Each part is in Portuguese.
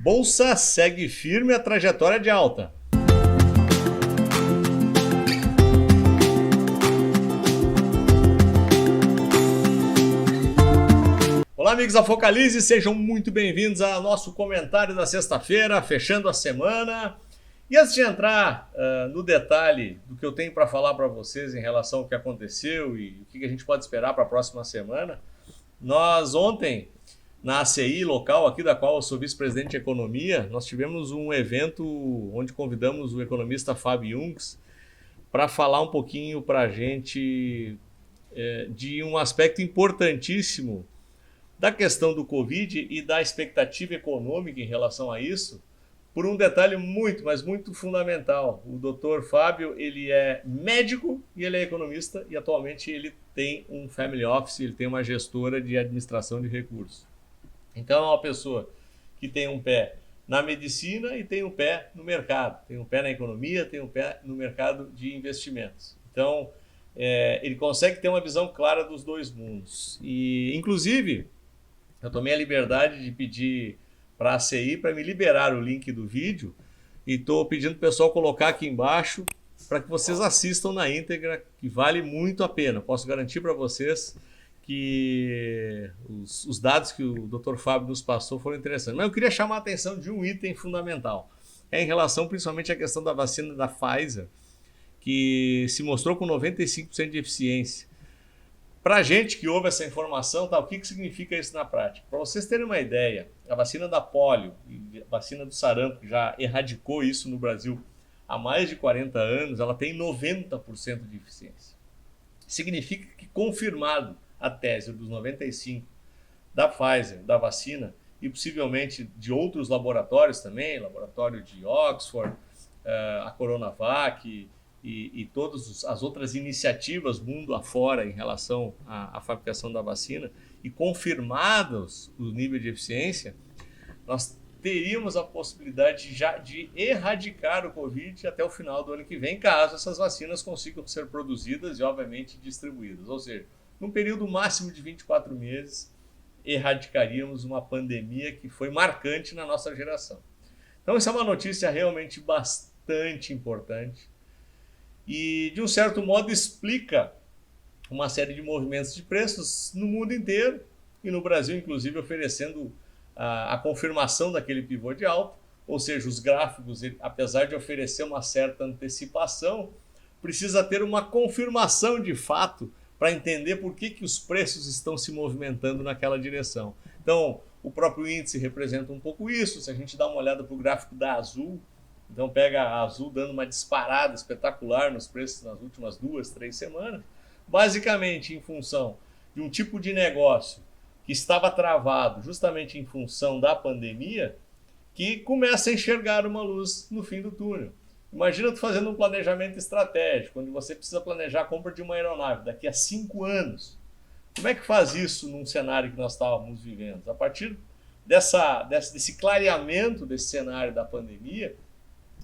Bolsa segue firme a trajetória de alta. Olá, amigos da Focalize, sejam muito bem-vindos ao nosso comentário da sexta-feira, fechando a semana. E antes de entrar no detalhe do que eu tenho para falar para vocês em relação ao que aconteceu e o que a gente pode esperar para a próxima semana, nós ontem, na ACI local, aqui da qual eu sou vice-presidente de economia, nós tivemos um evento onde convidamos o economista Fábio Jungs para falar um pouquinho para a gente de um aspecto importantíssimo da questão do Covid e da expectativa econômica em relação a isso, por um detalhe muito, mas muito fundamental. O Dr. Fábio, ele é médico e ele é economista e atualmente ele tem um family office, ele tem uma gestora de administração de recursos. Então é uma pessoa que tem um pé na medicina e tem um pé no mercado, tem um pé na economia, tem um pé no mercado de investimentos. Então ele consegue ter uma visão clara dos dois mundos. E inclusive eu tomei a liberdade de pedir para a ACI para me liberar o link do vídeo e estou pedindo para o pessoal colocar aqui embaixo para que vocês assistam na íntegra, que vale muito a pena. Posso garantir para vocês que os dados que o Dr. Fábio nos passou foram interessantes. Mas eu queria chamar a atenção de um item fundamental, em relação principalmente à questão da vacina da Pfizer, que se mostrou com 95% de eficiência. Para a gente que ouve essa informação, o que significa isso na prática? Para vocês terem uma ideia, a vacina da polio e a vacina do sarampo, que já erradicou isso no Brasil há mais de 40 anos, ela tem 90% de eficiência. Significa que, confirmado a tese dos 95% da Pfizer, da vacina, e possivelmente de outros laboratórios também, laboratório de Oxford, a Coronavac e todas as outras iniciativas mundo afora em relação à fabricação da vacina, e confirmados o nível de eficiência, nós teríamos a possibilidade de erradicar o Covid até o final do ano que vem, caso essas vacinas consigam ser produzidas e, obviamente, distribuídas. Ou seja, num período máximo de 24 meses, erradicaríamos uma pandemia que foi marcante na nossa geração. Então, essa é uma notícia realmente bastante importante e, de um certo modo, explica uma série de movimentos de preços no mundo inteiro e no Brasil, inclusive, oferecendo a confirmação daquele pivô de alta, ou seja, os gráficos, apesar de oferecer uma certa antecipação, precisa ter uma confirmação de fato para entender por que os preços estão se movimentando naquela direção. Então, o próprio índice representa um pouco isso. Se a gente dá uma olhada para o gráfico da Azul, então pega a Azul dando uma disparada espetacular nos preços nas últimas 2-3 semanas, basicamente em função de um tipo de negócio que estava travado justamente em função da pandemia, que começa a enxergar uma luz no fim do túnel. Imagina tu fazendo um planejamento estratégico, onde você precisa planejar a compra de uma aeronave daqui a 5 anos. Como é que faz isso num cenário que nós estávamos vivendo? A partir desse clareamento desse cenário da pandemia,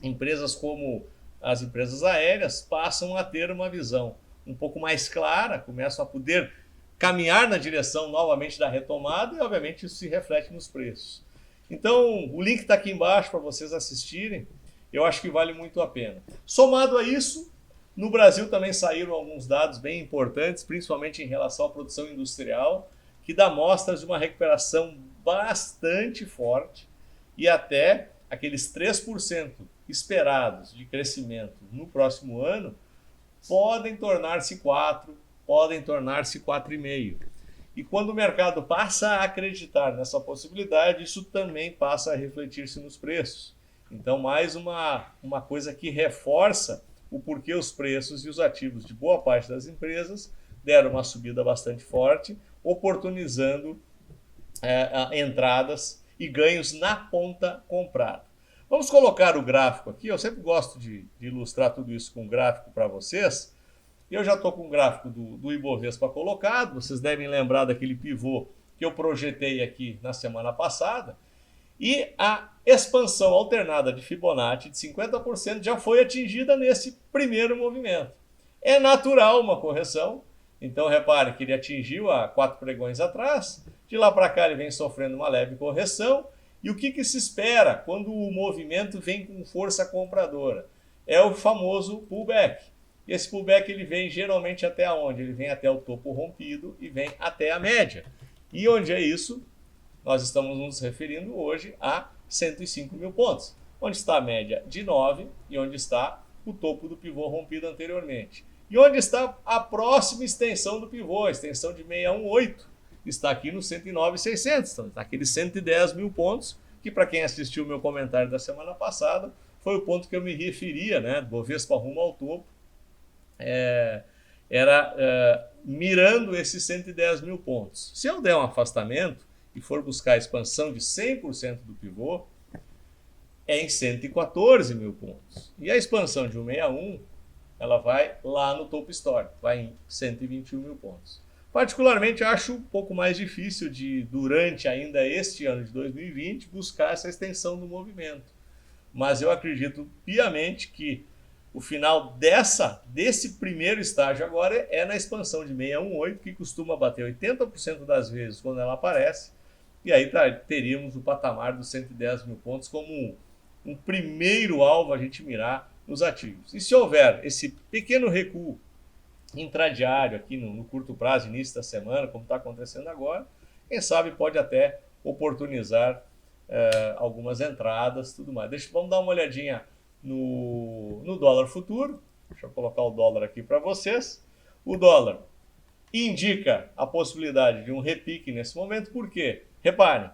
empresas como as empresas aéreas passam a ter uma visão um pouco mais clara, começam a poder caminhar na direção novamente da retomada e, obviamente, isso se reflete nos preços. Então, o link está aqui embaixo para vocês assistirem. Eu acho que vale muito a pena. Somado a isso, no Brasil também saíram alguns dados bem importantes, principalmente em relação à produção industrial, que dá mostras de uma recuperação bastante forte e até aqueles 3% esperados de crescimento no próximo ano podem tornar-se 4%, podem tornar-se 4,5%. E quando o mercado passa a acreditar nessa possibilidade, isso também passa a refletir-se nos preços. Então, mais uma coisa que reforça o porquê os preços e os ativos de boa parte das empresas deram uma subida bastante forte, oportunizando entradas e ganhos na ponta comprada. Vamos colocar o gráfico aqui. Eu sempre gosto de ilustrar tudo isso com gráfico para vocês. Eu já estou com o gráfico do Ibovespa colocado. Vocês devem lembrar daquele pivô que eu projetei aqui na semana passada. E a expansão alternada de Fibonacci de 50% já foi atingida nesse primeiro movimento. É natural uma correção. Então, repare que ele atingiu há 4 pregões atrás. De lá para cá ele vem sofrendo uma leve correção. E o que se espera quando o movimento vem com força compradora? É o famoso pullback. E esse pullback ele vem geralmente até onde? Ele vem até o topo rompido e vem até a média. E onde é isso? Nós estamos nos referindo hoje a 105 mil pontos. Onde está a média de 9 e onde está o topo do pivô rompido anteriormente. E onde está a próxima extensão do pivô, a extensão de 618, está aqui no 109.600, então está aqueles 110 mil pontos, que para quem assistiu o meu comentário da semana passada, foi o ponto que eu me referia, né, do Bovespa rumo ao topo, mirando esses 110 mil pontos. Se eu der um afastamento e for buscar a expansão de 100% do pivô, é em 114 mil pontos. E a expansão de 161, ela vai lá no topo histórico, vai em 121 mil pontos. Particularmente, acho um pouco mais difícil de, durante ainda este ano de 2020, buscar essa extensão do movimento. Mas eu acredito piamente que o final desse primeiro estágio agora é na expansão de 618, que costuma bater 80% das vezes quando ela aparece, e aí teríamos o patamar dos 110 mil pontos como um primeiro alvo a gente mirar nos ativos. E se houver esse pequeno recuo intradiário aqui no curto prazo, início da semana, como está acontecendo agora, quem sabe pode até oportunizar algumas entradas, tudo mais. Vamos dar uma olhadinha no dólar futuro. Deixa eu colocar o dólar aqui para vocês. O dólar indica a possibilidade de um repique nesse momento, por quê? Reparem,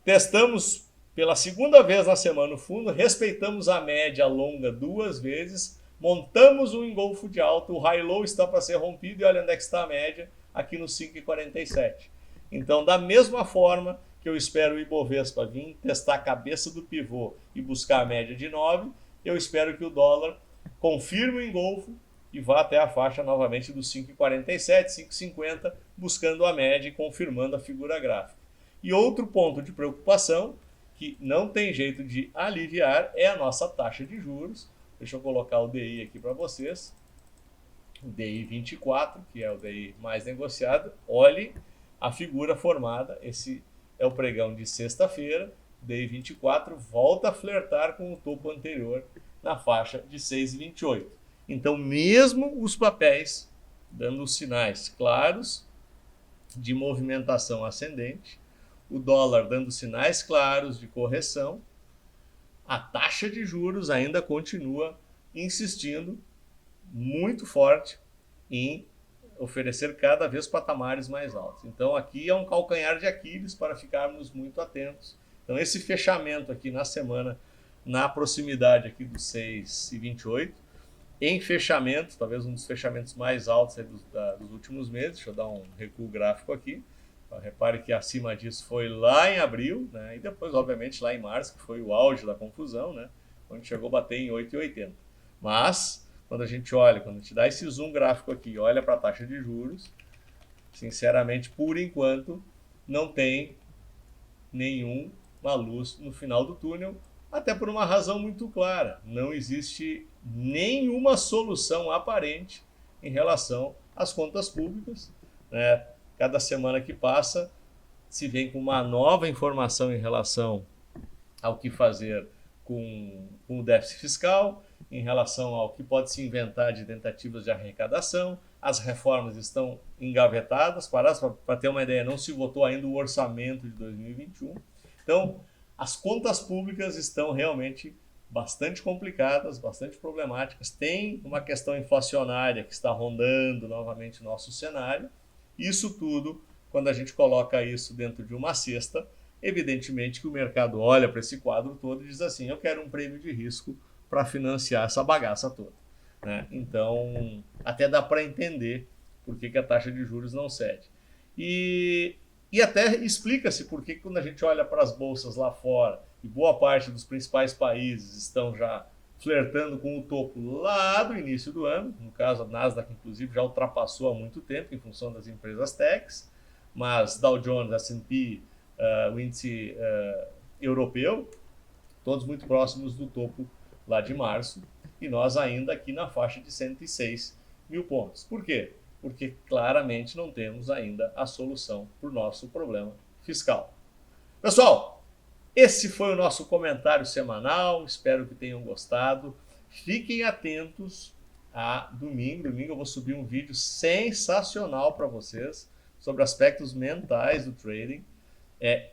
testamos pela segunda vez na semana o fundo, respeitamos a média longa 2 vezes, montamos um engolfo de alta, o high-low está para ser rompido e olha onde é que está a média, aqui no 5,47. Então, da mesma forma que eu espero o Ibovespa vir testar a cabeça do pivô e buscar a média de 9, eu espero que o dólar confirme o engolfo e vá até a faixa novamente dos 5,47, 5,50, buscando a média e confirmando a figura gráfica. E outro ponto de preocupação, que não tem jeito de aliviar, é a nossa taxa de juros. Deixa eu colocar o DI aqui para vocês. O DI 24, que é o DI mais negociado. Olhe a figura formada. Esse é o pregão de sexta-feira. DI 24 volta a flertar com o topo anterior na faixa de 6,28. Então, mesmo os papéis dando sinais claros de movimentação ascendente, o dólar dando sinais claros de correção, a taxa de juros ainda continua insistindo muito forte em oferecer cada vez patamares mais altos. Então aqui é um calcanhar de Aquiles para ficarmos muito atentos. Então esse fechamento aqui na semana, na proximidade aqui dos 6,28, em fechamento, talvez um dos fechamentos mais altos dos últimos meses. Deixa eu dar um recuo gráfico aqui. Repare que acima disso foi lá em abril, né? E depois, obviamente, lá em março, que foi o auge da confusão, né? Onde chegou a bater em 8,80. Mas, quando a gente dá esse zoom gráfico aqui e olha para a taxa de juros, sinceramente, por enquanto, não tem nenhuma luz no final do túnel, até por uma razão muito clara. Não existe nenhuma solução aparente em relação às contas públicas, né? Cada semana que passa, se vem com uma nova informação em relação ao que fazer com o déficit fiscal, em relação ao que pode se inventar de tentativas de arrecadação. As reformas estão engavetadas, paradas. Para ter uma ideia, não se votou ainda o orçamento de 2021. Então, as contas públicas estão realmente bastante complicadas, bastante problemáticas. Tem uma questão inflacionária que está rondando novamente o nosso cenário. Isso tudo, quando a gente coloca isso dentro de uma cesta, evidentemente que o mercado olha para esse quadro todo e diz assim, eu quero um prêmio de risco para financiar essa bagaça toda, né? Então, até dá para entender por que a taxa de juros não cede. E até explica-se por que quando a gente olha para as bolsas lá fora, e boa parte dos principais países estão já flertando com o topo lá do início do ano. No caso, a Nasdaq, inclusive, já ultrapassou há muito tempo em função das empresas techs, mas Dow Jones, S&P, o índice europeu, todos muito próximos do topo lá de março, e nós ainda aqui na faixa de 106 mil pontos. Por quê? Porque claramente não temos ainda a solução para o nosso problema fiscal. Pessoal, Esse foi o nosso comentário semanal, espero que tenham gostado. Fiquem atentos a domingo. Domingo eu vou subir um vídeo sensacional para vocês sobre aspectos mentais do trading. É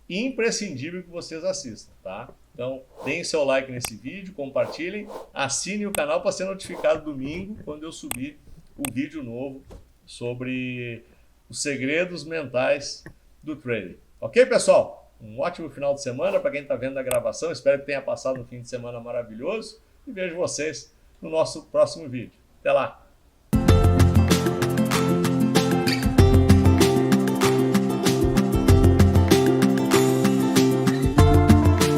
imprescindível que vocês assistam, tá? Então, deem seu like nesse vídeo, compartilhem, assinem o canal para ser notificado domingo quando eu subir o vídeo novo sobre os segredos mentais do trading. Ok, pessoal? Um ótimo final de semana para quem está vendo a gravação. Espero que tenha passado um fim de semana maravilhoso e vejo vocês no nosso próximo vídeo. Até lá!